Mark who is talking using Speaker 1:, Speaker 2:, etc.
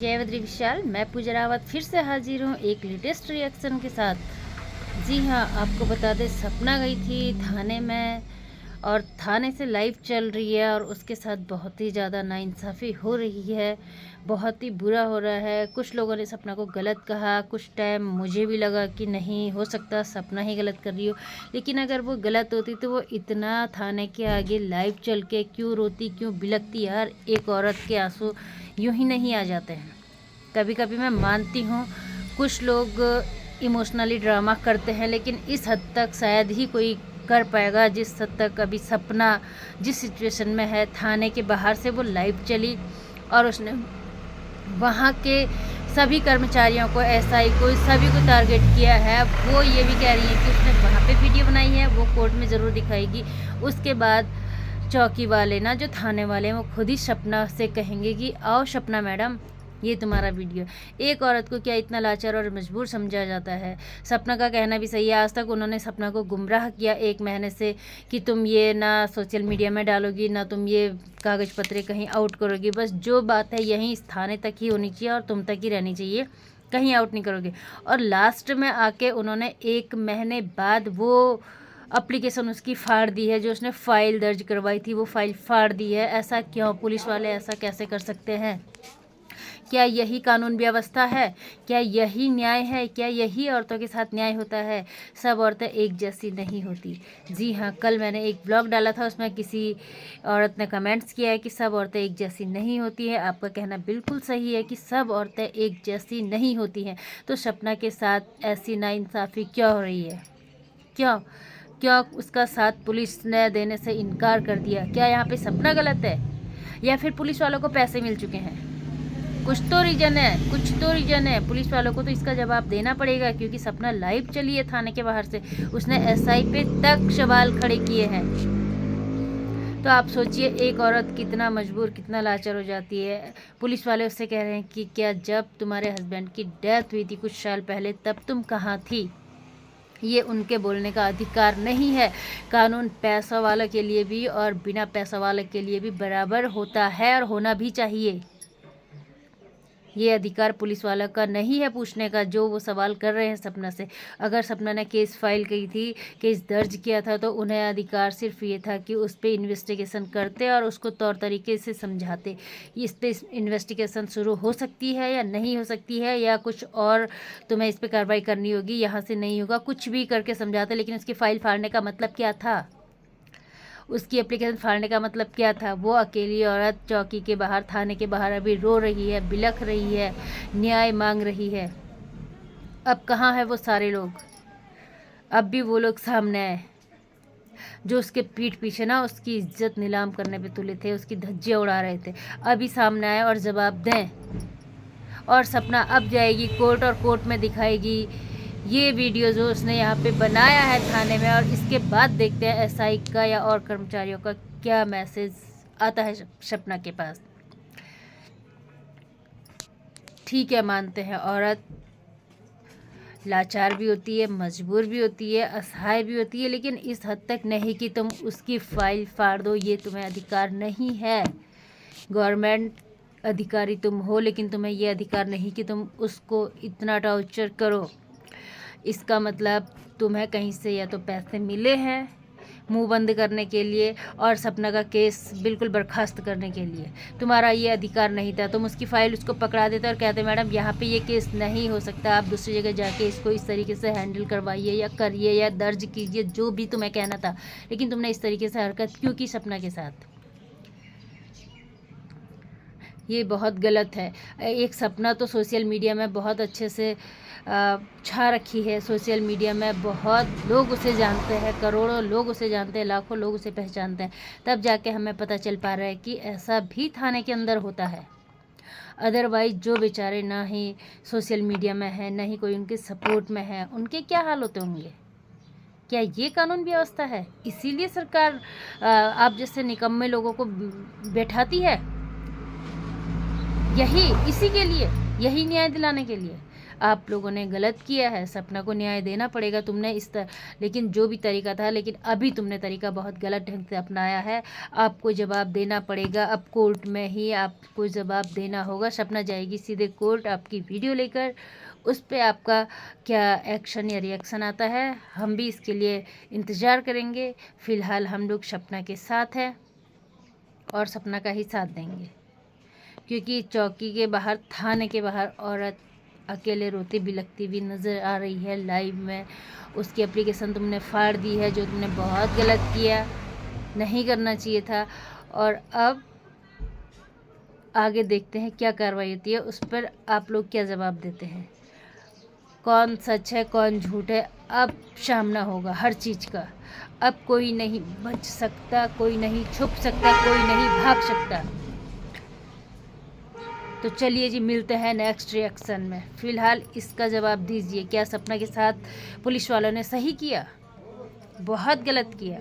Speaker 1: जय बद्री विशाल, मैं पूजा रावत फिर से हाजिर हूँ एक लेटेस्ट रिएक्शन के साथ। जी हाँ, आपको बता दें, सपना गई थी थाने में और थाने से लाइव चल रही है और उसके साथ बहुत ही ज़्यादा नाइंसाफ़ी हो रही है, बहुत ही बुरा हो रहा है। कुछ लोगों ने सपना को गलत कहा, कुछ टाइम मुझे भी लगा कि नहीं हो सकता सपना ही गलत कर रही हो, लेकिन अगर वो गलत होती तो वो इतना थाने के आगे लाइव चल के क्यों रोती, क्यों बिलखती। यार, एक औरत के आंसू यूं ही नहीं आ जाते हैं। कभी कभी मैं मानती हूँ कुछ लोग इमोशनली ड्रामा करते हैं, लेकिन इस हद तक शायद ही कोई कर पाएगा जिस हद तक अभी सपना जिस सिचुएशन में है। थाने के बाहर से वो लाइव चली और उसने वहाँ के सभी कर्मचारियों को, एसआई को, सभी को टारगेट किया है। वो ये भी कह रही है कि उसने वहाँ पे वीडियो बनाई है, वो कोर्ट में ज़रूर दिखाएगी। उसके बाद चौकी वाले ना, जो थाने वाले हैं, वो खुद ही सपना से कहेंगे कि आओ सपना मैडम, ये तुम्हारा वीडियो। एक औरत को क्या इतना लाचार और मजबूर समझा जाता है। सपना का कहना भी सही है, आज तक उन्होंने सपना को गुमराह किया 1 महीने से कि तुम ये ना सोशल मीडिया में डालोगी, ना तुम ये कागज़ पत्रे कहीं आउट करोगी। बस जो बात है यहीं इस थाने तक ही होनी चाहिए और तुम तक ही रहनी चाहिए, कहीं आउट नहीं करोगे। और लास्ट में आके उन्होंने 1 महीने बाद वो एप्लीकेशन उसकी फाड़ दी है, जो उसने फ़ाइल दर्ज करवाई थी वो फ़ाइल फाड़ दी है। ऐसा क्यों? पुलिस वाले ऐसा कैसे कर सकते हैं? क्या यही कानून व्यवस्था है? क्या यही न्याय है? क्या यही औरतों के साथ न्याय होता है? सब औरतें एक जैसी नहीं होती। जी हाँ, कल मैंने एक ब्लॉग डाला था, उसमें किसी औरत ने कमेंट्स किया है कि सब औरतें एक जैसी नहीं होती हैं। आपका कहना बिल्कुल सही है कि सब औरतें एक जैसी नहीं होती हैं। तो सपना के साथ ऐसी नाइंसाफ़ी क्यों हो रही है? क्यों क्यों उसका साथ पुलिस ने देने से इनकार कर दिया? क्या यहाँ पे सपना गलत है या फिर पुलिस वालों को पैसे मिल चुके हैं? कुछ तो रीज़न है। पुलिस वालों को तो इसका जवाब देना पड़ेगा, क्योंकि सपना लाइव चली है थाने के बाहर से, उसने एसआई पे तक सवाल खड़े किए हैं। तो आप सोचिए, एक औरत कितना मजबूर, कितना लाचार हो जाती है। पुलिस वाले उससे कह रहे हैं कि क्या जब तुम्हारे हस्बैंड की डेथ हुई थी कुछ साल पहले, तब तुम कहाँ थी? ये उनके बोलने का अधिकार नहीं है। कानून पैसा वाला के लिए भी और बिना पैसा वाले के लिए भी बराबर होता है और होना भी चाहिए। ये अधिकार पुलिस वाला का नहीं है पूछने का, जो वो सवाल कर रहे हैं सपना से। अगर सपना ने केस फाइल की थी, केस दर्ज किया था, तो उन्हें अधिकार सिर्फ ये था कि उस पर इन्वेस्टिगेशन करते और उसको तौर तरीके से समझाते। इस पर इन्वेस्टिगेशन शुरू हो सकती है या नहीं हो सकती है, या कुछ और तुम्हें इस पर कार्रवाई करनी होगी, यहाँ से नहीं होगा, कुछ भी करके समझाते। लेकिन उसकी फ़ाइल फाड़ने का मतलब क्या था? उसकी एप्लीकेशन फाड़ने का मतलब क्या था? वो अकेली औरत चौकी के बाहर, थाने के बाहर अभी रो रही है, बिलख रही है, न्याय मांग रही है। अब कहाँ है वो सारे लोग? अब भी वो लोग सामने आए जो उसके पीठ पीछे ना उसकी इज्जत नीलाम करने पे तुले थे, उसकी धज्जियाँ उड़ा रहे थे। अभी सामने आए और जवाब दें। और सपना अब जाएगी कोर्ट और कोर्ट में दिखाएगी ये वीडियो जो उसने यहाँ पे बनाया है थाने में, और इसके बाद देखते हैं एसआई का या और कर्मचारियों का क्या मैसेज आता है सपना के पास। ठीक है, मानते हैं औरत लाचार भी होती है, मजबूर भी होती है, असहाय भी होती है, लेकिन इस हद तक नहीं कि तुम उसकी फाइल फाड़ दो। ये तुम्हें अधिकार नहीं है। गवर्नमेंट अधिकारी तुम हो, लेकिन तुम्हें ये अधिकार नहीं कि तुम उसको इतना टॉर्चर करो। इसका मतलब तुम्हें कहीं से या तो पैसे मिले हैं मुंह बंद करने के लिए, और सपना का केस बिल्कुल बर्खास्त करने के लिए। तुम्हारा ये अधिकार नहीं था। तुम उसकी फ़ाइल उसको पकड़ा देते और कहते मैडम यहाँ पे ये केस नहीं हो सकता, आप दूसरी जगह जाके इसको इस तरीके से हैंडल करवाइए या करिए या दर्ज कीजिए, जो भी तुम्हें कहना था। लेकिन तुमने इस तरीके से हरकत क्यों की सपना के साथ? ये बहुत गलत है। एक सपना तो सोशल मीडिया में बहुत अच्छे से छा रखी है। सोशल मीडिया में बहुत लोग उसे जानते हैं, करोड़ों लोग उसे जानते हैं, लाखों लोग उसे पहचानते हैं। तब जाके हमें पता चल पा रहा है कि ऐसा भी थाने के अंदर होता है। अदरवाइज जो बेचारे ना ही सोशल मीडिया में हैं, ना ही कोई उनके सपोर्ट में है, उनके क्या हाल होते होंगे? क्या ये कानून व्यवस्था है? इसीलिए सरकार आप जैसे निकम्मे लोगों को बैठाती है, यही इसी के लिए, यही न्याय दिलाने के लिए। आप लोगों ने गलत किया है, सपना को न्याय देना पड़ेगा। तुमने लेकिन जो भी तरीका था, लेकिन अभी तुमने तरीका बहुत गलत ढंग से अपनाया है। आपको जवाब देना पड़ेगा, अब कोर्ट में ही आपको जवाब देना होगा। सपना जाएगी सीधे कोर्ट आपकी वीडियो लेकर, उस पर आपका क्या एक्शन या रिएक्शन आता है हम भी इसके लिए इंतज़ार करेंगे। फ़िलहाल हम लोग सपना के साथ हैं और सपना का ही साथ देंगे, क्योंकि चौकी के बाहर, थाने के बाहर औरत अकेले रोती बिलखती भी नज़र आ रही है लाइव में। उसकी एप्लीकेशन तुमने फाड़ दी है, जो तुमने बहुत गलत किया, नहीं करना चाहिए था। और अब आगे देखते हैं क्या कार्रवाई होती है, उस पर आप लोग क्या जवाब देते हैं। कौन सच है कौन झूठ है, अब सामना होगा हर चीज़ का। अब कोई नहीं बच सकता, कोई नहीं छुप सकता, कोई नहीं भाग सकता। तो चलिए जी, मिलते हैं नेक्स्ट रिएक्शन में। फ़िलहाल इसका जवाब दीजिए, क्या सपना के साथ पुलिस वालों ने सही किया? बहुत गलत किया।